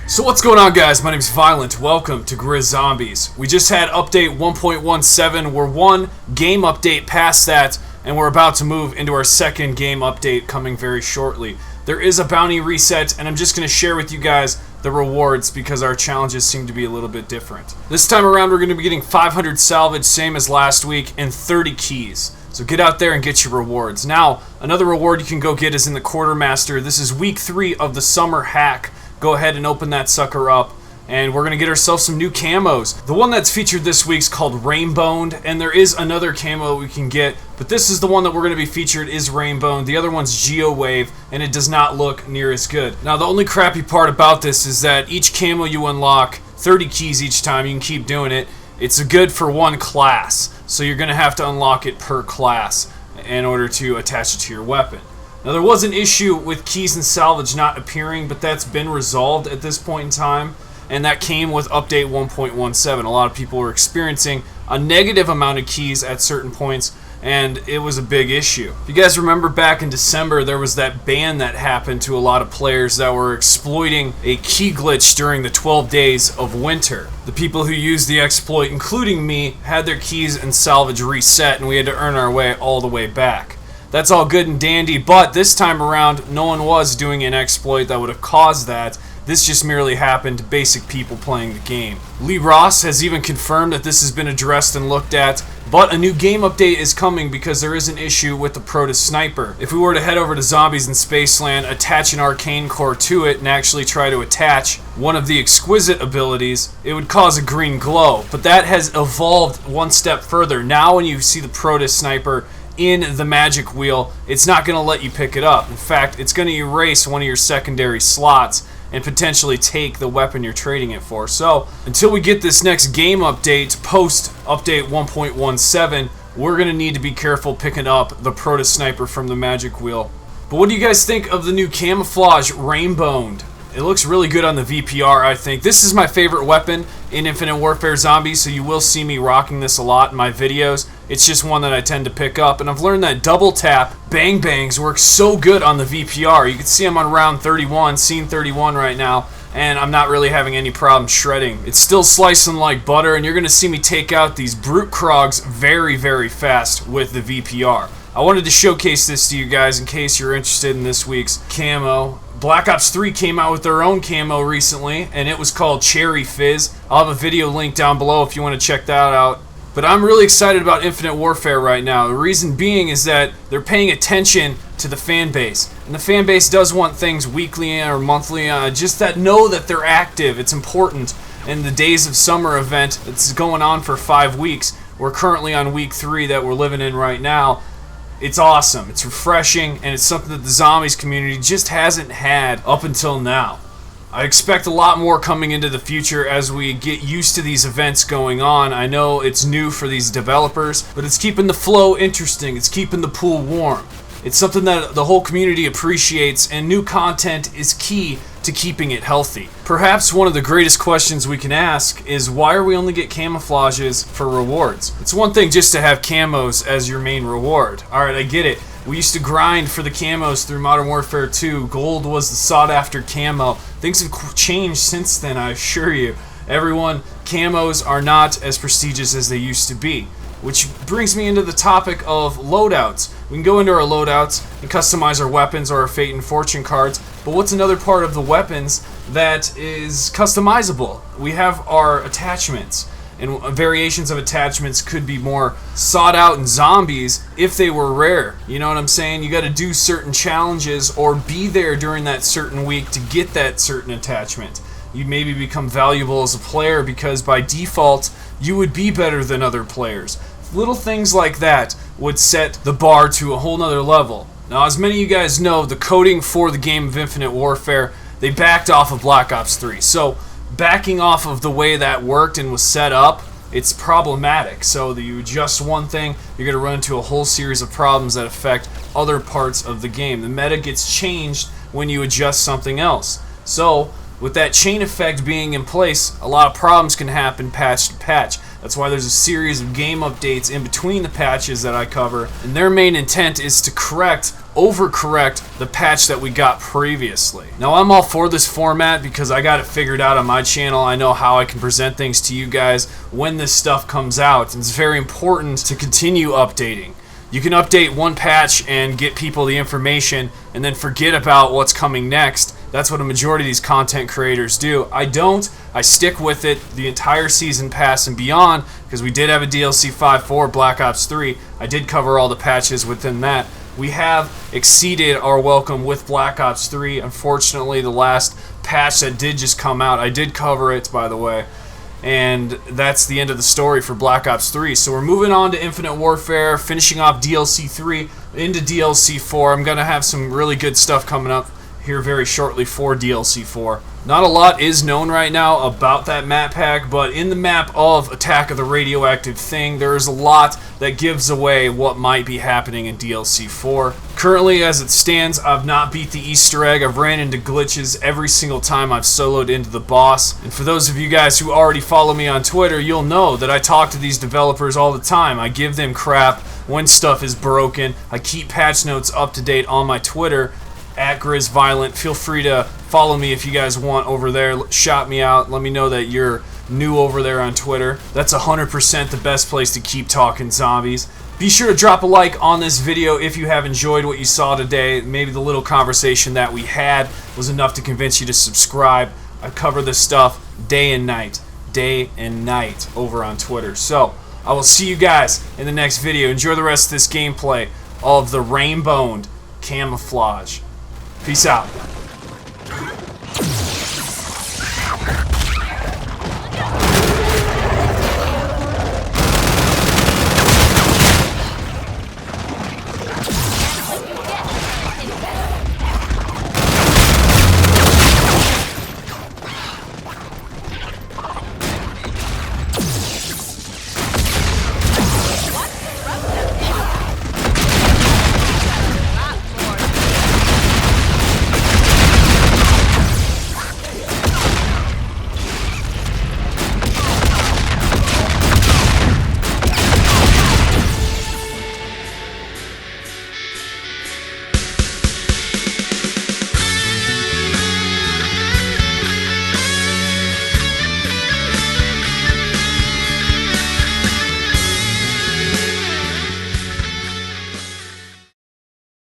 So what's going on, guys? My name's Viollent. Welcome to GRIZZombies. We just had update 1.17. We're one game update past that, and we're about to move into our second game update coming very shortly. There is a bounty reset, and I'm just going to share with you guys the rewards because our challenges seem to be a little bit different. This time around, we're going to be getting 500 salvage, same as last week, and 30 keys. So get out there and get your rewards. Now, another reward you can go get is in the Quartermaster. This is week 3 of the summer hack. Go ahead and open that sucker up, and we're going to get ourselves some new camos. The one that's featured this week is called Rainbowed, and there is another camo we can get, but this is the one that we're going to be featured is Rainbowed. The other one's Geo Wave, and it does not look near as good. Now, the only crappy part about this is that each camo you unlock, 30 keys each time, you can keep doing it. It's good for one class, so you're going to have to unlock it per class in order to attach it to your weapon. Now, there was an issue with keys and salvage not appearing, but that's been resolved at this point in time, and that came with update 1.17. A lot of people were experiencing a negative amount of keys at certain points, and it was a big issue. If you guys remember back in December, there was that ban that happened to a lot of players that were exploiting a key glitch during the 12 days of winter. The people who used the exploit, including me, had their keys and salvage reset, and we had to earn our way all the way back. That's all good and dandy, but this time around, no one was doing an exploit that would have caused that. This just merely happened to basic people playing the game. Lee Ross has even confirmed that this has been addressed and looked at, but a new game update is coming because there is an issue with the Proto Sniper. If we were to head over to Zombies in Spaceland, attach an arcane core to it, and actually try to attach one of the exquisite abilities, it would cause a green glow. But that has evolved one step further. Now when you see the Proto Sniper in the magic wheel, it's not going to let you pick it up. In fact, it's going to erase one of your secondary slots and potentially take the weapon you're trading it for. So, until we get this next game update, post update 1.17, we're going to need to be careful picking up the Proto Sniper from the magic wheel. But what do you guys think of the new camouflage Rainbowed? It looks really good on the VPR, I think. This is my favorite weapon in Infinite Warfare Zombies, so you will see me rocking this a lot in my videos. It's just one that I tend to pick up, and I've learned that double tap bang bangs work so good on the VPR. You can see I'm on round 31, scene 31 right now, and I'm not really having any problem shredding. It's still slicing like butter, and you're going to see me take out these brute crogs very, very fast with the VPR. I wanted to showcase this to you guys in case you're interested in this week's camo. Black Ops 3 came out with their own camo recently, and it was called Cherry Fizz. I'll have a video link down below if you want to check that out. But I'm really excited about Infinite Warfare right now. The reason being is that they're paying attention to the fan base. And the fan base does want things weekly or monthly, just that know that they're active. It's important. And the Days of Summer event that's going on for 5 weeks, we're currently on week 3 that we're living in right now. It's awesome, it's refreshing, and it's something that the Zombies community just hasn't had up until now. I expect a lot more coming into the future as we get used to these events going on. I know it's new for these developers, but it's keeping the flow interesting, it's keeping the pool warm. It's something that the whole community appreciates, and new content is key to keeping it healthy. Perhaps one of the greatest questions we can ask is why are we only get camouflages for rewards? It's one thing just to have camos as your main reward. Alright, I get it. We used to grind for the camos through Modern Warfare 2. Gold was the sought after camo. Things have changed since then, I assure you. Everyone, camos are not as prestigious as they used to be. Which brings me into the topic of loadouts. We can go into our loadouts and customize our weapons or our Fate and Fortune cards, but what's another part of the weapons that is customizable? We have our attachments, and variations of attachments could be more sought out in Zombies if they were rare. You know what I'm saying? You got to do certain challenges or be there during that certain week to get that certain attachment. You maybe become valuable as a player because by default you would be better than other players. Little things like that would set the bar to a whole nother level. Now, as many of you guys know, the coding for the game of Infinite Warfare, they backed off of Black Ops 3. So backing off of the way that worked and was set up, it's problematic. So that you adjust one thing, you're going to run into a whole series of problems that affect other parts of the game. The meta gets changed when you adjust something else. So with that chain effect being in place, a lot of problems can happen patch to patch. That's why there's a series of game updates in between the patches that I cover, and their main intent is to correct overcorrect the patch that we got previously. Now, I'm all for this format because I got it figured out on my channel. I know how I can present things to you guys when this stuff comes out. And it's very important to continue updating. You can update one patch and get people the information and then forget about what's coming next. That's what a majority of these content creators do. I don't. I stick with it the entire season pass and beyond because we did have a DLC 5 for Black Ops 3. I did cover all the patches within that. We have exceeded our welcome with Black Ops 3. Unfortunately, the last patch that did just come out, I did cover it, by the way. And that's the end of the story for Black Ops 3. So we're moving on to Infinite Warfare, finishing off DLC 3 into DLC 4. I'm going to have some really good stuff coming up here very shortly for DLC 4. Not a lot is known right now about that map pack, but in the map of Attack of the Radioactive Thing, there is a lot that gives away what might be happening in DLC 4. Currently, as it stands, I've not beat the Easter egg. I've ran into glitches every single time I've soloed into the boss. And for those of you guys who already follow me on Twitter, you'll know that I talk to these developers all the time. I give them crap when stuff is broken. I keep patch notes up to date on my Twitter, at GRIZZ Viollent. Feel free to follow me if you guys want over there. Shout me out. Let me know that you're new over there on Twitter. That's 100% the best place to keep talking zombies. Be sure to drop a like on this video if you have enjoyed what you saw today. Maybe the little conversation that we had was enough to convince you to subscribe. I cover this stuff day and night over on Twitter. So, I will see you guys in the next video. Enjoy the rest of this gameplay of the Rainbowed Camouflage. Peace out.